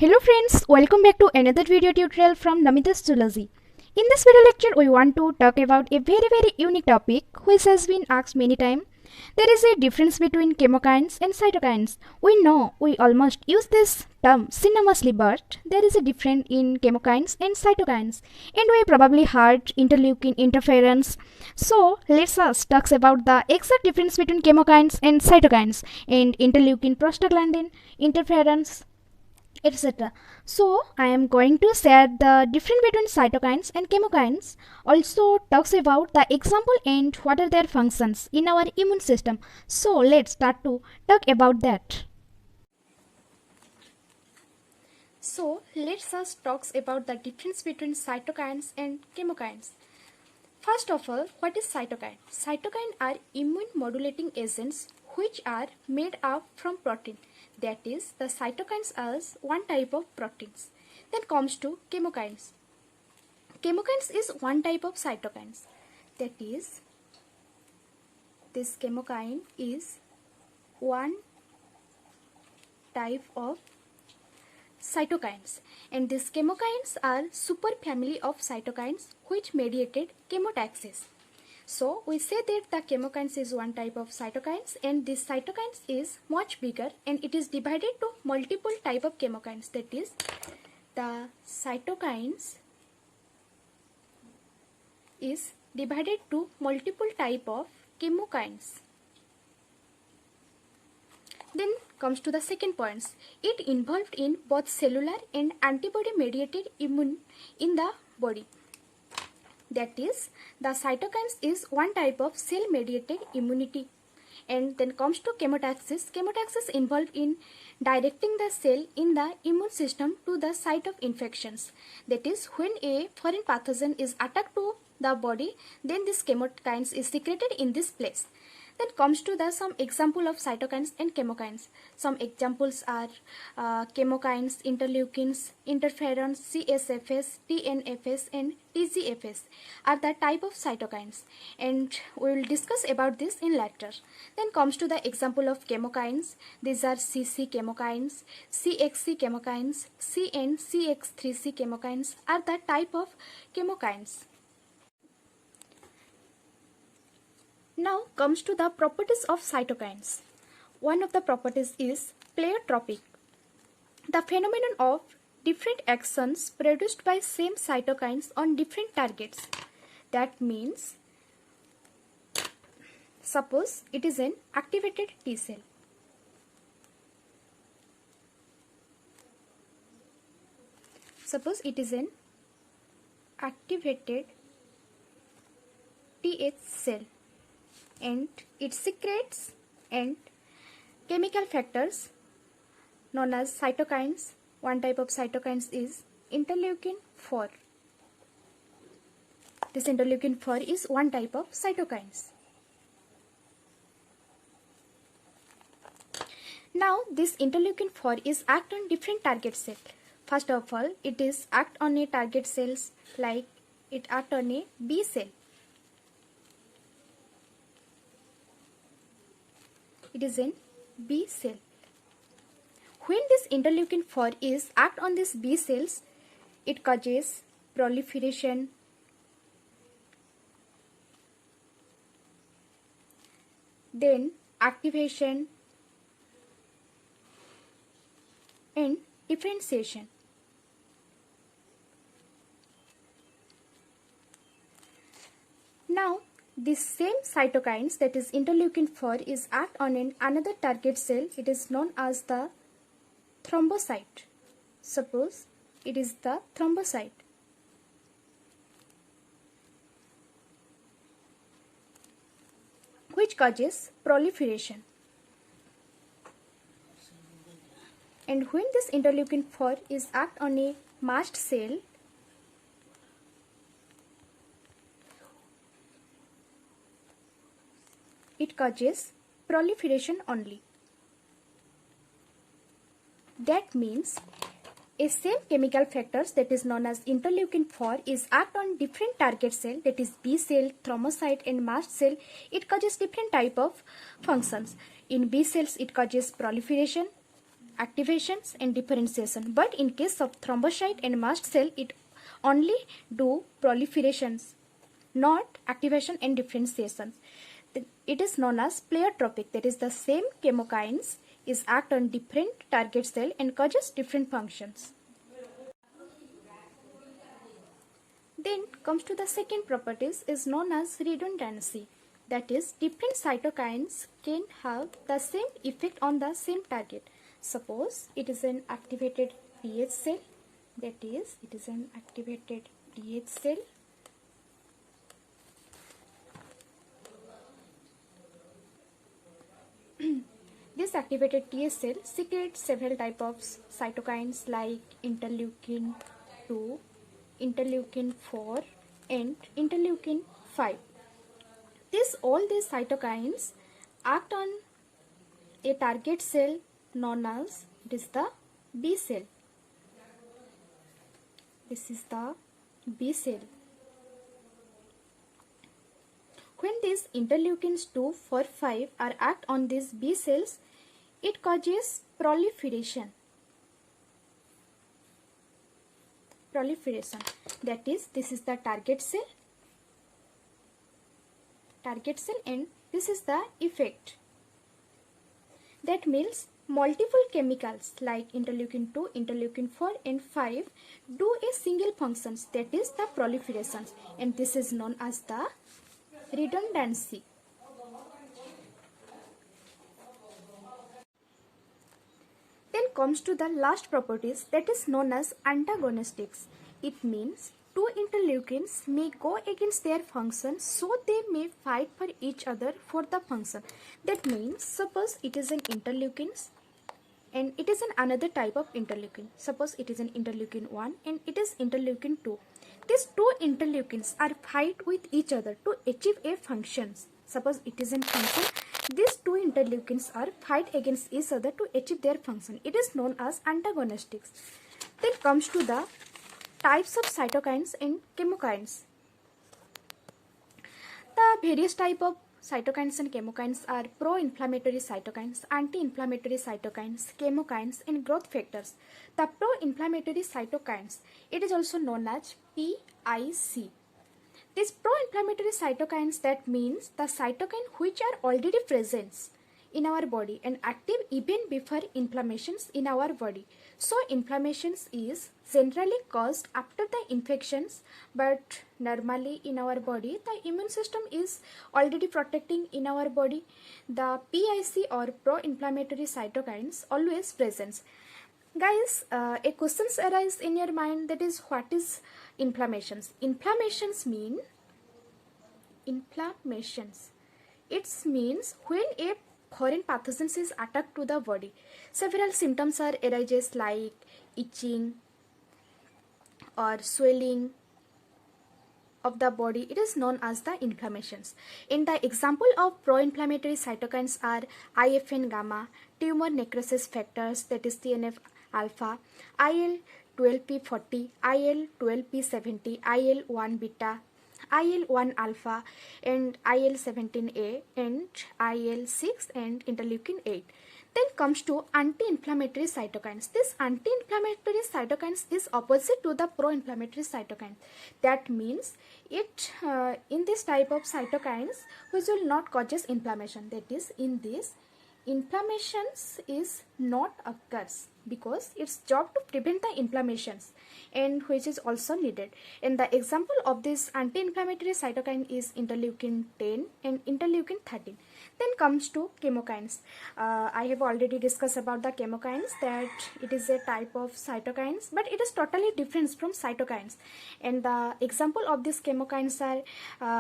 Hello friends, welcome back to another video tutorial from Namita's Zoology. In this video lecture, we want to talk about a very unique topic which has been asked many times. There is a difference between chemokines and cytokines. We know we almost use this term synonymously, but there is a difference in chemokines and cytokines, and we probably heard interleukin interference. So let's us talk about the exact difference between chemokines and cytokines and interleukin prostaglandin interference, etc. So I am going to share the difference between cytokines and chemokines, also talks about the example and what are their functions in our immune system. So let's start to talk about that. So let's us talk about the difference between cytokines and chemokines. First of all, what is cytokine? Cytokine are immune modulating agents which are made up from protein. That is, the cytokines are one type of proteins. Then comes to chemokines. Chemokines is one type of cytokines. That is, this chemokine is one type of cytokines, and these chemokines are superfamily of cytokines which mediated chemotaxis. So we say that the chemokines is one type of cytokines, and this cytokines is much bigger and it is divided to multiple type of chemokines. That is, the cytokines is divided to multiple type of chemokines. Then comes to the second points. It involved in both cellular and antibody mediated immune in the body. That is, the cytokines is one type of cell mediated immunity. And then comes to chemotaxis. Chemotaxis involved in directing the cell in the immune system to the site of infections. That is, when a foreign pathogen is attacked to the body, then this chemokines is secreted in this place. Then comes to the some example of cytokines and chemokines. Some examples are chemokines, interleukins, interferons, CSFs, TNFs and TGFs are the type of cytokines, and we will discuss about this in later. Then comes to the example of chemokines. These are CC chemokines, CXC chemokines, CN, CX3C chemokines are the type of chemokines. Now comes to the properties of cytokines. One of the properties is pleiotropic, the phenomenon of different actions produced by same cytokines on different targets. That means, suppose it is an activated T cell. Suppose it is an activated TH cell, and it secretes and chemical factors known as cytokines. One type of cytokines is interleukin 4. This interleukin 4 is one type of cytokines. Now this interleukin 4 is act on different target cells. First of all, it is act on a target cells like it act on a B cell. It is in B cell. When this interleukin 4 is act on these B cells, it causes proliferation, then activation and differentiation. Now this same cytokines, that is interleukin 4, is act on another target cell. It is known as the thrombocyte. Suppose it is the thrombocyte. Which causes proliferation. And when this interleukin 4 is act on a mast cell, it causes proliferation only. That means a same chemical factors, that is known as interleukin 4, is act on different target cell, that is B cell, thrombocyte and mast cell. It causes different type of functions. In B cells it causes proliferation, activations and differentiation, but in case of thrombocyte and mast cell it only do proliferations, not activation and differentiation. It is known as pleiotropic, that is the same chemokines is act on different target cell and causes different functions. Then comes to the second properties is known as redundancy. That is, different cytokines can have the same effect on the same target. Suppose it is an activated TH cell, that is, it is an activated TH cell. This activated TH cell secretes several types of cytokines like interleukin 2, interleukin 4 and interleukin 5. All these cytokines act on a target cell known as it is the B cell. This is the B cell. When these interleukins 2, 4, 5 are act on these B cells, it causes proliferation. That is, this is the target cell and this is the effect. That means multiple chemicals like interleukin 2, interleukin 4 and 5 do a single function, that is the proliferation, and this is known as the redundancy. Then comes to the last properties, that is known as antagonistics. It means two interleukins may go against their function, so they may fight for each other for the function. That means suppose it is an interleukins and it is another type of interleukin. Suppose it is an interleukin 1 and it is interleukin 2. These two interleukins are fight with each other to achieve a function. Suppose it is a function, these two interleukins are fight against each other to achieve their function. It is known as antagonistics. Then comes to the types of cytokines and chemokines. The various type of cytokines and chemokines are pro-inflammatory cytokines, anti-inflammatory cytokines, chemokines and growth factors. The pro-inflammatory cytokines, it is also known as PIC. These pro-inflammatory cytokines, that means the cytokine which are already present in our body and active even before inflammations in our body. So inflammations is generally caused after the infections, but normally in our body the immune system is already protecting in our body. The PIC or pro-inflammatory cytokines always present. Guys, a question arises in your mind, that is, what is inflammations? Inflammations mean it means when a foreign pathogens is attacked to the body. Several symptoms are arises like itching or swelling of the body. It is known as the inflammations. In the example of pro-inflammatory cytokines are IFN gamma, tumor necrosis factors, that is TNF alpha, IL-12P40, IL-12P70, IL-1 beta, IL-1 alpha and IL-17A and IL-6 and interleukin 8. Then comes to anti-inflammatory cytokines. This anti-inflammatory cytokines is opposite to the pro-inflammatory cytokines. That means it in this type of cytokines which will not causes inflammation. That is, in this inflammations is not occurs because its job to prevent the inflammations, and which is also needed. And the example of this anti-inflammatory cytokine is interleukin 10 and interleukin 13. Then comes to chemokines. I have already discussed about the chemokines, that it is a type of cytokines, but it is totally different from cytokines. And the example of these chemokines are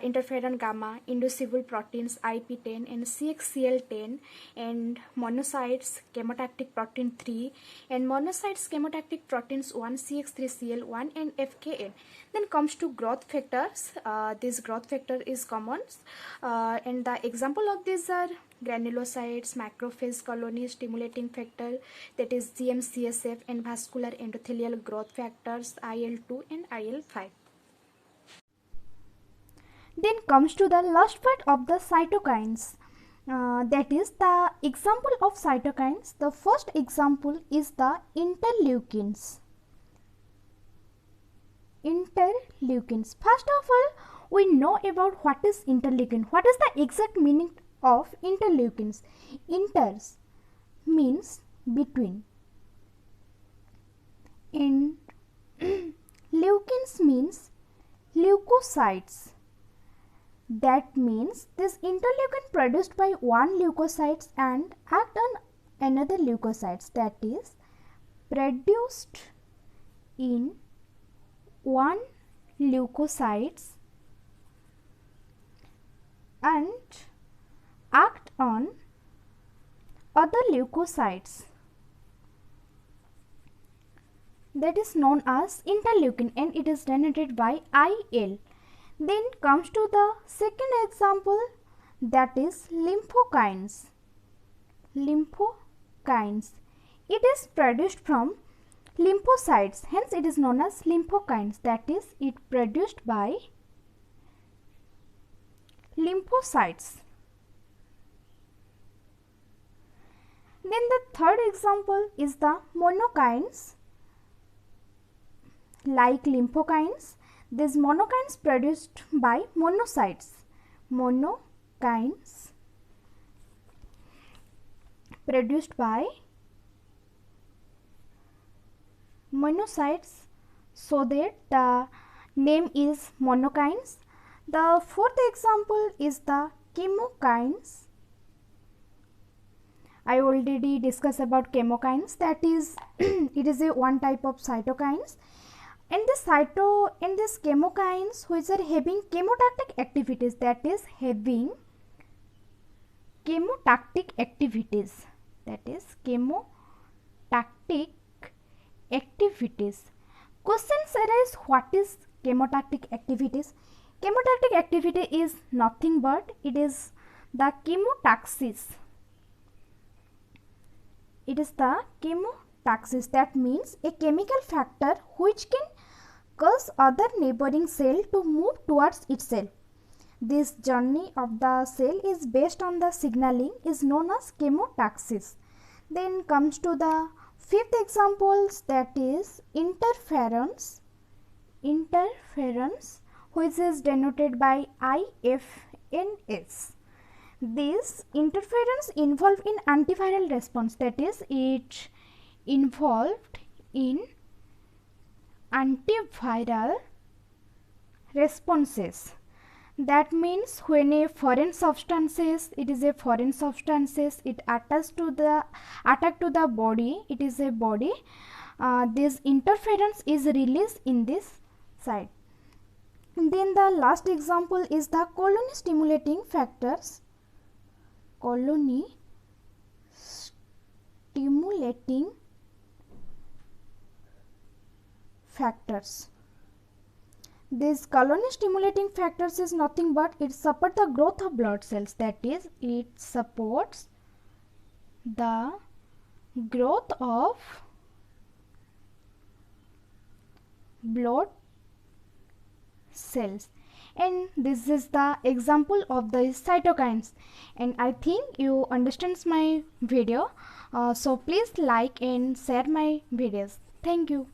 interferon gamma, inducible proteins IP10 and CXCL10, and monocytes chemotactic protein 3, and monocytes chemotactic proteins 1, CX3CL1 and FKN. Then comes to growth factors. This growth factor is common, and the example of these are granulocytes, macrophage colony stimulating factor, that is GM-CSF, and vascular endothelial growth factors IL-2 and IL-5. Then comes to the last part of the cytokines. that is the example of cytokines. The first example is the interleukins. Interleukins. First of all, we know about what is interleukin. What is the exact meaning of interleukins? Inters means between, and leukins means leukocytes. That means this interleukin produced by one leukocytes and act on another leukocytes, that is produced in one leukocytes and act on other leukocytes, that is known as interleukin, and it is denoted by IL. Then comes to the second example, that is lymphokines. Lymphokines. It is produced from lymphocytes, hence it is known as lymphokines, that is it produced by lymphocytes. Then the third example is the monokines. Like lymphokines, these monokines produced by monocytes. Monokines produced by monocytes, so that the name is monokines. The fourth example is the chemokines. I already discussed about chemokines, that is it is a one type of cytokines. And this chemokines which are having chemotactic activities, that is having chemotactic activities, that is chemotactic activities. Questions arise, what is chemotactic activities? Chemotactic activity is nothing but it is the chemotaxis. It is the chemotaxis, that means a chemical factor which can cause other neighboring cell to move towards itself. This journey of the cell is based on the signaling is known as chemotaxis. Then comes to the fifth examples, that is interference. Interference, which is denoted by IFNS. This interference involved in antiviral response, that is it involved in antiviral responses. That means when a foreign substances, it is a foreign substances, it attacks to the body, it is a body, this interference is released in this side. And then the last example is the colony stimulating factors. Colony stimulating factors. This colony stimulating factors is nothing but it supports the growth of blood cells, that is it supports the growth of blood cells. And this is the example of the cytokines, and I think you understand my video. So please like and share my videos. Thank you.